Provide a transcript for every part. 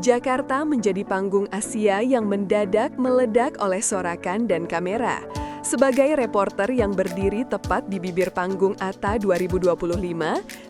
Jakarta menjadi panggung Asia yang mendadak meledak oleh sorakan dan kamera. Sebagai reporter yang berdiri tepat di bibir panggung ATA 2025,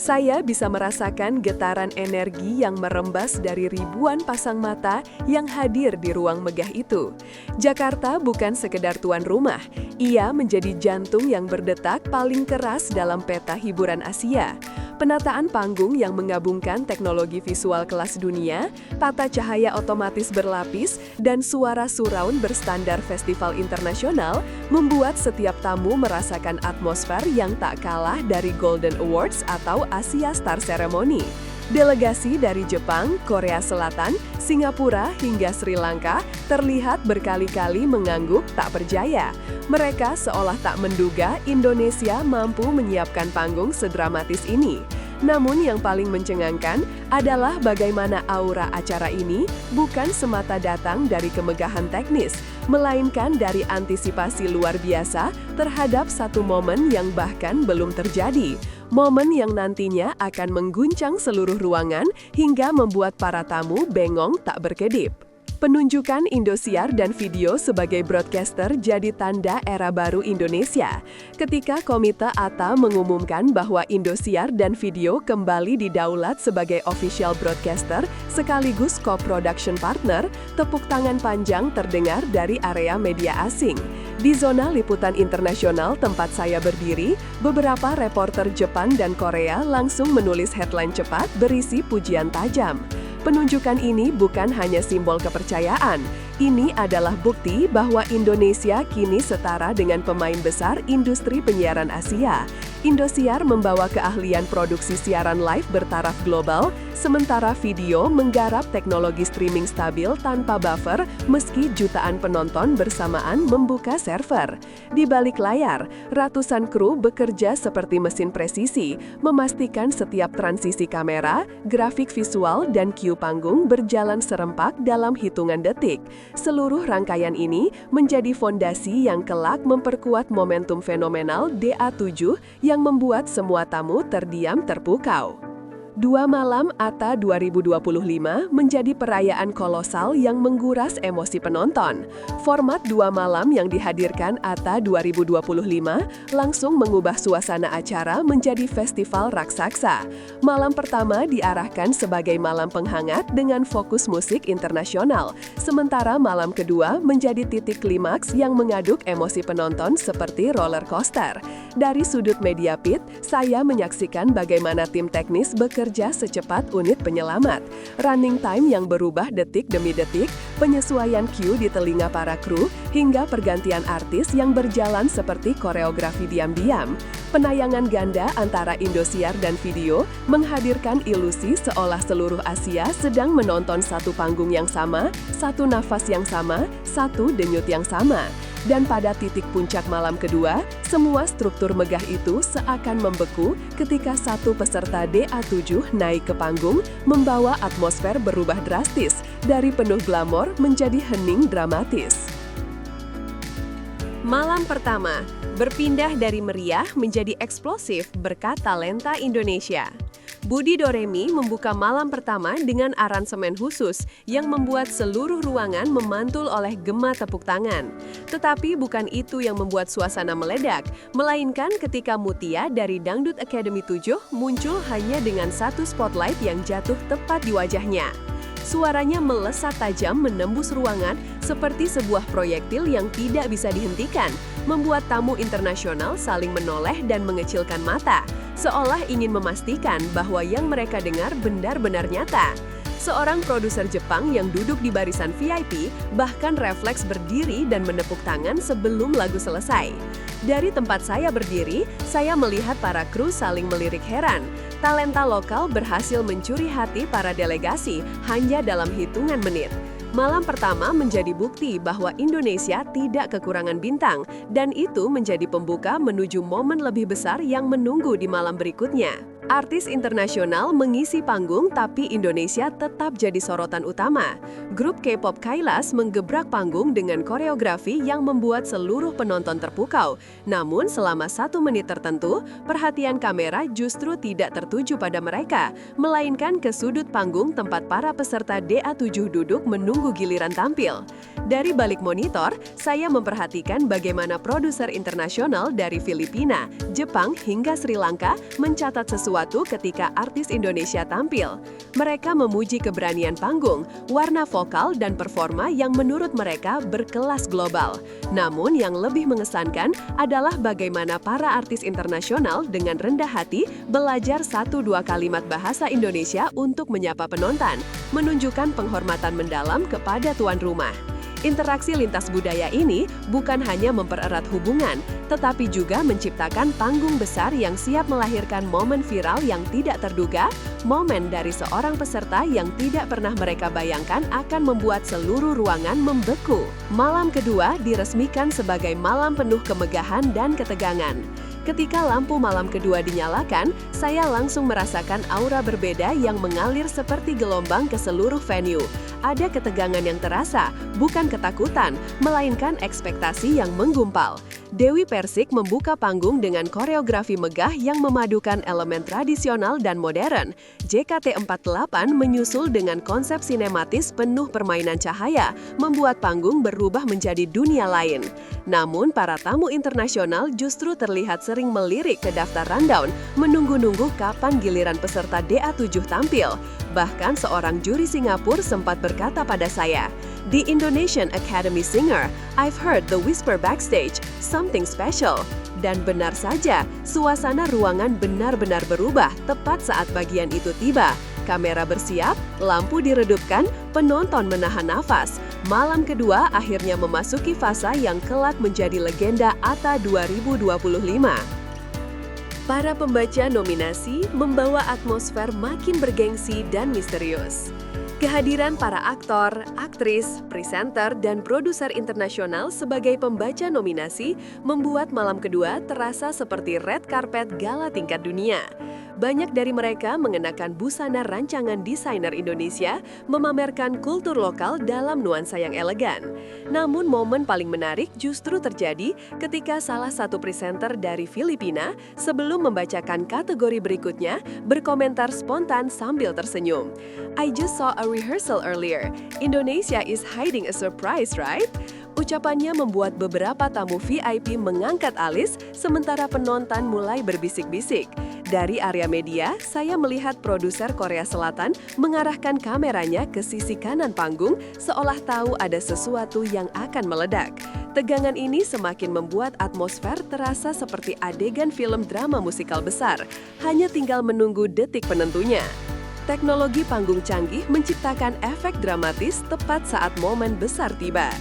saya bisa merasakan getaran energi yang merembas dari ribuan pasang mata yang hadir di ruang megah itu. Jakarta bukan sekedar tuan rumah, ia menjadi jantung yang berdetak paling keras dalam peta hiburan Asia. Penataan panggung yang menggabungkan teknologi visual kelas dunia, tata cahaya otomatis berlapis, dan suara surround berstandar festival internasional membuat setiap tamu merasakan atmosfer yang tak kalah dari Golden Awards atau Asia Star Ceremony. Delegasi dari Jepang, Korea Selatan, Singapura, hingga Sri Lanka terlihat berkali-kali mengangguk tak percaya. Mereka seolah tak menduga Indonesia mampu menyiapkan panggung sedramatis ini. Namun yang paling mencengangkan adalah bagaimana aura acara ini bukan semata datang dari kemegahan teknis, melainkan dari antisipasi luar biasa terhadap satu momen yang bahkan belum terjadi. Momen yang nantinya akan mengguncang seluruh ruangan hingga membuat para tamu bengong tak berkedip. Penunjukan Indosiar dan Video sebagai broadcaster jadi tanda era baru Indonesia. Ketika Komite ATA mengumumkan bahwa Indosiar dan Video kembali didaulat sebagai official broadcaster sekaligus co-production partner, tepuk tangan panjang terdengar dari area media asing. Di zona liputan internasional tempat saya berdiri, beberapa reporter Jepang dan Korea langsung menulis headline cepat berisi pujian tajam. Penunjukan ini bukan hanya simbol kepercayaan, ini adalah bukti bahwa Indonesia kini setara dengan pemain besar industri penyiaran Asia. Indosiar membawa keahlian produksi siaran live bertaraf global, sementara Video menggarap teknologi streaming stabil tanpa buffer meski jutaan penonton bersamaan membuka server. Di balik layar, ratusan kru bekerja seperti mesin presisi, memastikan setiap transisi kamera, grafik visual, dan cue panggung berjalan serempak dalam hitungan detik. Seluruh rangkaian ini menjadi fondasi yang kelak memperkuat momentum fenomenal DA7 yang membuat semua tamu terdiam terpukau. 2 malam ATA 2025 menjadi perayaan kolosal yang menguras emosi penonton. Format 2 malam yang dihadirkan ATA 2025 langsung mengubah suasana acara menjadi festival raksasa. Malam pertama diarahkan sebagai malam penghangat dengan fokus musik internasional, sementara malam kedua menjadi titik klimaks yang mengaduk emosi penonton seperti roller coaster. Dari sudut media pit, saya menyaksikan bagaimana tim teknis bekerja secepat unit penyelamat, running time yang berubah detik demi detik, penyesuaian cue di telinga para kru, hingga pergantian artis yang berjalan seperti koreografi diam-diam. Penayangan ganda antara Indosiar dan Video menghadirkan ilusi seolah seluruh Asia sedang menonton satu panggung yang sama, satu nafas yang sama, satu denyut yang sama. Dan pada titik puncak malam kedua, semua struktur megah itu seakan membeku ketika satu peserta DA7 naik ke panggung membawa atmosfer berubah drastis dari penuh glamor menjadi hening dramatis. Malam pertama, berpindah dari meriah menjadi eksplosif berkat talenta Indonesia. Budi Doremi membuka malam pertama dengan aransemen khusus yang membuat seluruh ruangan memantul oleh gema tepuk tangan. Tetapi bukan itu yang membuat suasana meledak, melainkan ketika Mutia dari Dangdut Academy 7 muncul hanya dengan satu spotlight yang jatuh tepat di wajahnya. Suaranya melesat tajam menembus ruangan seperti sebuah proyektil yang tidak bisa dihentikan, membuat tamu internasional saling menoleh dan mengecilkan mata, seolah ingin memastikan bahwa yang mereka dengar benar-benar nyata. Seorang produser Jepang yang duduk di barisan VIP bahkan refleks berdiri dan menepuk tangan sebelum lagu selesai. Dari tempat saya berdiri, saya melihat para kru saling melirik heran. Talenta lokal berhasil mencuri hati para delegasi hanya dalam hitungan menit. Malam pertama menjadi bukti bahwa Indonesia tidak kekurangan bintang, dan itu menjadi pembuka menuju momen lebih besar yang menunggu di malam berikutnya. Artis internasional mengisi panggung tapi Indonesia tetap jadi sorotan utama. Grup K-pop Kailas menggebrak panggung dengan koreografi yang membuat seluruh penonton terpukau. Namun selama 1 menit tertentu, perhatian kamera justru tidak tertuju pada mereka, melainkan ke sudut panggung tempat para peserta DA7 duduk menunggu giliran tampil. Dari balik monitor, saya memperhatikan bagaimana produser internasional dari Filipina, Jepang hingga Sri Lanka mencatat sesuatu ketika artis Indonesia tampil. Mereka memuji keberanian panggung, warna vokal, dan performa yang menurut mereka berkelas global. Namun yang lebih mengesankan adalah bagaimana para artis internasional dengan rendah hati belajar 1-2 kalimat bahasa Indonesia untuk menyapa penonton, menunjukkan penghormatan mendalam kepada tuan rumah. Interaksi lintas budaya ini bukan hanya mempererat hubungan, tetapi juga menciptakan panggung besar yang siap melahirkan momen viral yang tidak terduga, momen dari seorang peserta yang tidak pernah mereka bayangkan akan membuat seluruh ruangan membeku. Malam kedua diresmikan sebagai malam penuh kemegahan dan ketegangan. Ketika lampu malam kedua dinyalakan, saya langsung merasakan aura berbeda yang mengalir seperti gelombang ke seluruh venue. Ada ketegangan yang terasa, bukan ketakutan, melainkan ekspektasi yang menggumpal. Dewi Persik membuka panggung dengan koreografi megah yang memadukan elemen tradisional dan modern. JKT48 menyusul dengan konsep sinematis penuh permainan cahaya, membuat panggung berubah menjadi dunia lain. Namun, para tamu internasional justru terlihat sering melirik ke daftar rundown, menunggu-nunggu kapan giliran peserta DA7 tampil. Bahkan seorang juri Singapura sempat berkata pada saya, "The Indonesian Academy Singer, I've heard the whisper backstage, something special." Dan benar saja, suasana ruangan benar-benar berubah tepat saat bagian itu tiba. Kamera bersiap, lampu diredupkan, penonton menahan nafas. Malam kedua akhirnya memasuki fase yang kelak menjadi legenda ATA 2025. Para pembaca nominasi membawa atmosfer makin bergengsi dan misterius. Kehadiran para aktor, aktris, presenter, dan produser internasional sebagai pembaca nominasi membuat malam kedua terasa seperti red carpet gala tingkat dunia. Banyak dari mereka mengenakan busana rancangan desainer Indonesia, memamerkan kultur lokal dalam nuansa yang elegan. Namun momen paling menarik justru terjadi ketika salah satu presenter dari Filipina, sebelum membacakan kategori berikutnya, berkomentar spontan sambil tersenyum. "I just saw a rehearsal earlier. Indonesia is hiding a surprise, right?" Ucapannya membuat beberapa tamu VIP mengangkat alis, sementara penonton mulai berbisik-bisik. Dari area media, saya melihat produser Korea Selatan mengarahkan kameranya ke sisi kanan panggung, seolah tahu ada sesuatu yang akan meledak. Tegangan ini semakin membuat atmosfer terasa seperti adegan film drama musikal besar, hanya tinggal menunggu detik penentunya. Teknologi panggung canggih menciptakan efek dramatis tepat saat momen besar tiba.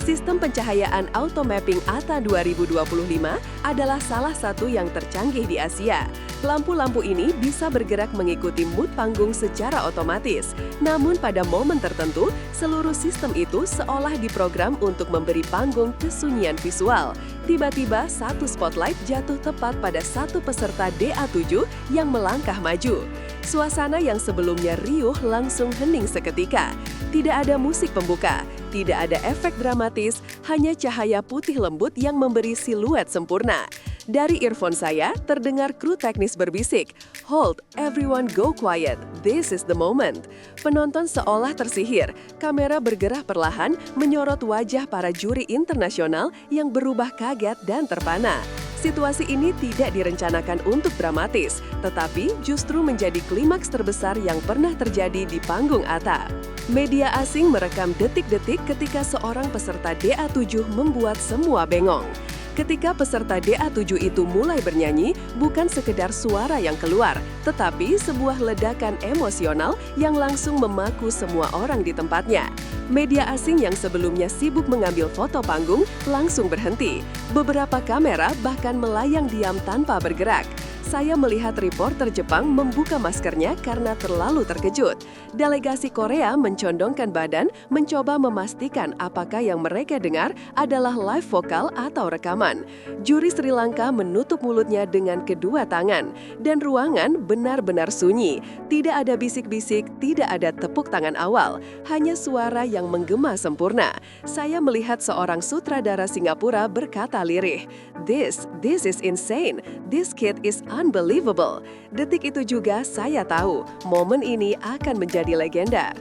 Sistem pencahayaan auto mapping ATA 2025 adalah salah satu yang tercanggih di Asia. Lampu-lampu ini bisa bergerak mengikuti mood panggung secara otomatis. Namun pada momen tertentu, seluruh sistem itu seolah diprogram untuk memberi panggung kesunyian visual. Tiba-tiba satu spotlight jatuh tepat pada satu peserta DA7 yang melangkah maju. Suasana yang sebelumnya riuh langsung hening seketika. Tidak ada musik pembuka, tidak ada efek dramatis, hanya cahaya putih lembut yang memberi siluet sempurna. Dari earphone saya, terdengar kru teknis berbisik, "Hold, everyone go quiet, this is the moment." Penonton seolah tersihir, kamera bergerak perlahan menyorot wajah para juri internasional yang berubah kaget dan terpana. Situasi ini tidak direncanakan untuk dramatis, tetapi justru menjadi klimaks terbesar yang pernah terjadi di panggung ATA. Media asing merekam detik-detik ketika seorang peserta DA7 membuat semua bengong. Ketika peserta DA7 itu mulai bernyanyi, bukan sekedar suara yang keluar, tetapi sebuah ledakan emosional yang langsung memaku semua orang di tempatnya. Media asing yang sebelumnya sibuk mengambil foto panggung langsung berhenti. Beberapa kamera bahkan melayang diam tanpa bergerak. saya melihat reporter Jepang membuka maskernya karena terlalu terkejut. Delegasi Korea mencondongkan badan, mencoba memastikan apakah yang mereka dengar adalah live vokal atau rekaman. Juri Sri Lanka menutup mulutnya dengan kedua tangan, dan ruangan benar-benar sunyi. Tidak ada bisik-bisik, tidak ada tepuk tangan awal, hanya suara yang menggema sempurna. Saya melihat seorang sutradara Singapura berkata lirih, This is insane. This kid is unbelievable." Detik itu juga saya tahu, momen ini akan menjadi legenda.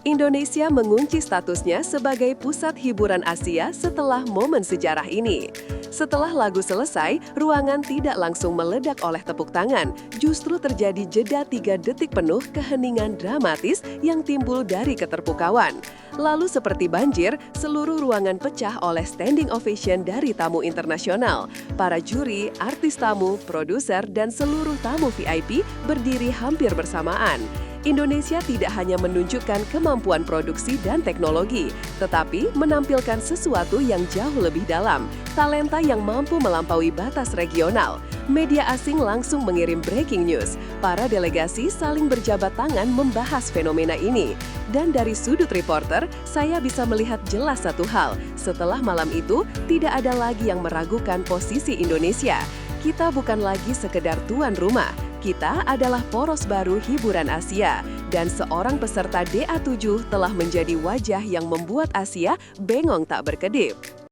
Indonesia mengunci statusnya sebagai pusat hiburan Asia setelah momen sejarah ini. Setelah lagu selesai, ruangan tidak langsung meledak oleh tepuk tangan. Justru terjadi jeda 3 detik penuh keheningan dramatis yang timbul dari keterpukauan. Lalu seperti banjir, seluruh ruangan pecah oleh standing ovation dari tamu internasional. Para juri, artis tamu, produser, dan seluruh tamu VIP berdiri hampir bersamaan. Indonesia tidak hanya menunjukkan kemampuan produksi dan teknologi, tetapi menampilkan sesuatu yang jauh lebih dalam, talenta yang mampu melampaui batas regional. Media asing langsung mengirim breaking news. Para delegasi saling berjabat tangan membahas fenomena ini. Dan dari sudut reporter, saya bisa melihat jelas satu hal. Setelah malam itu, tidak ada lagi yang meragukan posisi Indonesia. Kita bukan lagi sekedar tuan rumah. Kita adalah poros baru hiburan Asia, dan seorang peserta DA7 telah menjadi wajah yang membuat Asia bengong tak berkedip.